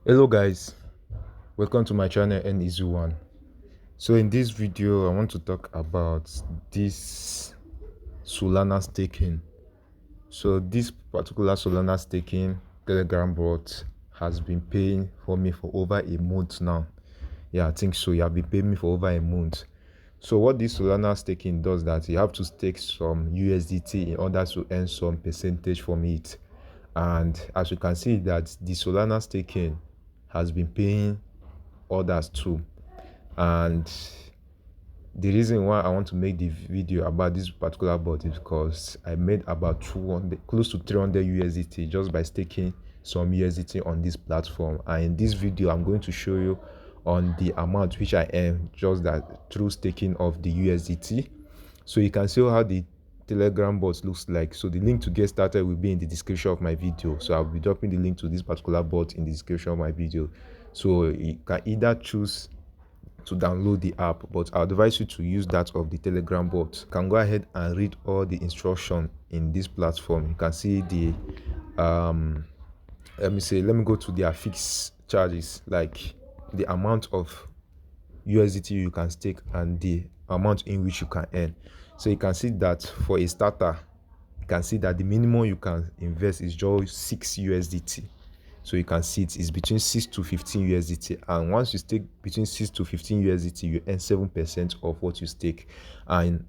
Hello guys, welcome to my channel N Easy One. So in this video I want to talk about this Solana staking. So this particular Solana staking Telegram bot has been paying for me for over a month now. Yeah, I think so. You have been paying me for over a month. So what this Solana staking does that you have to stake some USDT in order to earn some percentage from it. And as you can see that the Solana staking has been paying others too. And the reason why I want to make the video about this particular bot is because I made about 200, close to 300 USDT just by staking some USDT on this platform. And in this video I'm going to show you on the amount which I earn just that through staking of the USDT. So you can see how the Telegram bot looks like. So the link to get started will be in the description of my video. So I'll be dropping the link to this particular bot in the description of my video. So you can either choose to download the app, but I advise you to use that of the Telegram bot. You can go ahead and read all the instruction in this platform. You can see the let me go to their fixed charges, like the amount of USDT you can stake and the amount in which you can earn. So you can see that for a starter, you can see that the minimum you can invest is just 6 USDT. So you can see it is between 6 to 15 USDT, and once you stake between 6 to 15 USDT, you earn 7% of what you stake. And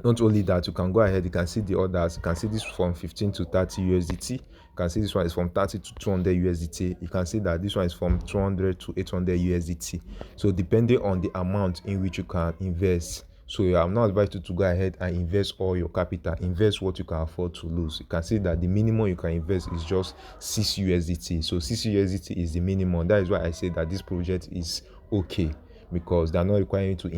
not only that, you can go ahead, you can see the others. You can see this from 15 to 30 USDT. You can see this one is from 30 to 200 USDT. You can see that this one is from 200 to 800 USDT. So depending on the amount in which you can invest. So I'm not advised you to go ahead and invest all your capital. Invest what you can afford to lose. You can see that the minimum you can invest is just 6 USDT. So 6 USDT is the minimum. That is why I say that this project is okay, because they're not requiring you to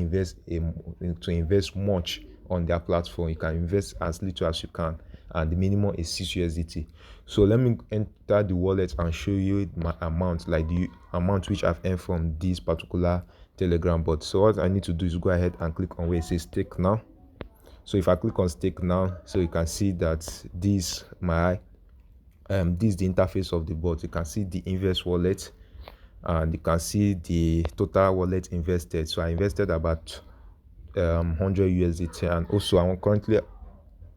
invest much on their platform. You can invest as little as you can, and the minimum is 6 USDT. So let me enter the wallet and show you my amount, like the amount which I've earned from this particular Telegram bot. So what I need to do is go ahead and click on where it says stake now. So if I click on stake now, so you can see that this is the interface of the bot. You can see the invest wallet, and you can see the total wallet invested. So I invested about 100 USDT, and also I currently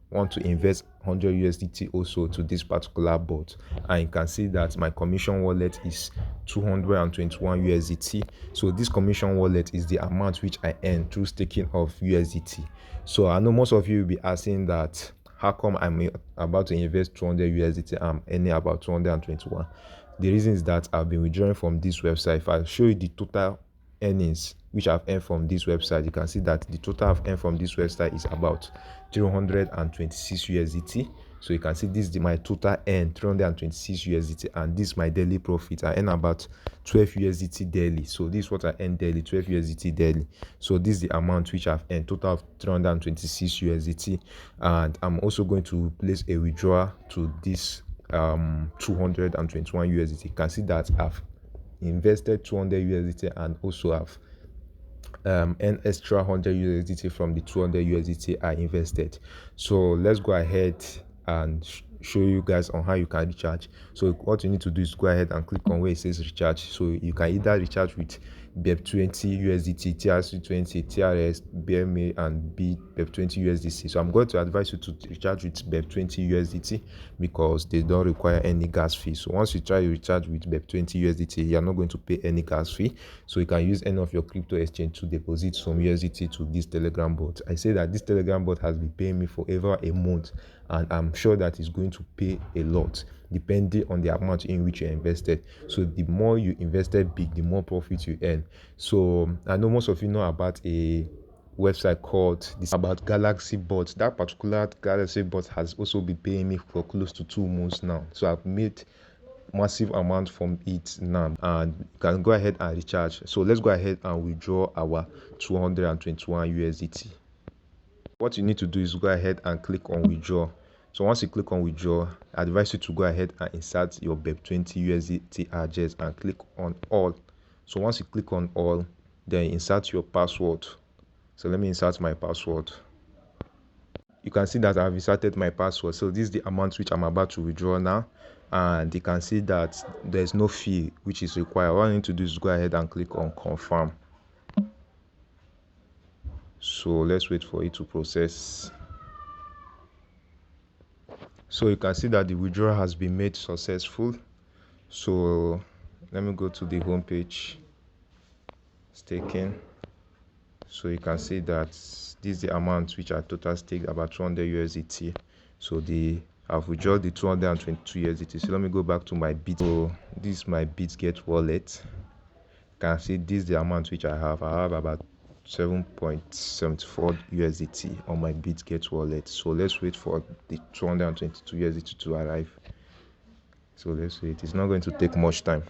want to invest 100 USDT also to this particular bot. And you can see that my commission wallet is 221 USDT. So this commission wallet is the amount which I earn through staking of USDT. So I know most of you will be asking that how come I'm about to invest 200 USDT, I'm earning about 221. The reason is that I've been withdrawing from this website. If I show you the total earnings which I've earned from this website, you can see that the total I've earned from this website is about 326 USDT. So you can see this is my total earn, 326 USDT, and this is my daily profit. I earn about 12 USDT daily. So this is what I earn daily, 12 USDT daily. So this is the amount which I've earned, total of 326 USDT. And I'm also going to place a withdrawal to this 221 USDT. You can see that I've invested 200 USDT and also have earned extra 100 USDT from the 200 USDT I invested. So let's go ahead and show you guys on how you can recharge. So what you need to do is go ahead and click on where it says recharge. So you can either recharge with BEP20 USDT, TRC20, TRS, BMA, and BEP20 USDC. So I'm going to advise you to recharge with BEP20 USDT because they don't require any gas fee. So once you try to recharge with BEP20 USDT, you're not going to pay any gas fee. So you can use any of your crypto exchange to deposit some USDT to this Telegram bot. I say that this Telegram bot has been paying me for over a month, and I'm sure that it's going to pay a lot depending on the amount in which you invested. So the more you invested big, the more profit you earn. So I know most of you know about a website called about Galaxy Bot. That particular Galaxy Bot has also been paying me for close to 2 months now. So I've made massive amount from it now, and you can go ahead and recharge. So let's go ahead and withdraw our 221 USDT. What you need to do is go ahead and click on withdraw. So once you click on withdraw, I advise you to go ahead and insert your BEP20 USDT address and click on all. So once you click on all, then insert your password. So let me insert my password. You can see that I've inserted my password. So this is the amount which I'm about to withdraw now. and you can see that there's no fee which is required. All I need to do is go ahead and click on confirm. So let's wait for it to process. So you can see that the withdrawal has been made successful. So let me go to the home page, staking. So you can see that this is the amount which I total staked, about 200 USDT. So I've withdrawn the 222 USDT. So let me go back to my bit. So this is my BitGet wallet. You can see this is the amount which I have. I have about 7.74 USDT on my BitGet wallet. So let's wait for the 222 USDT to arrive. So let's wait. It's not going to take much time.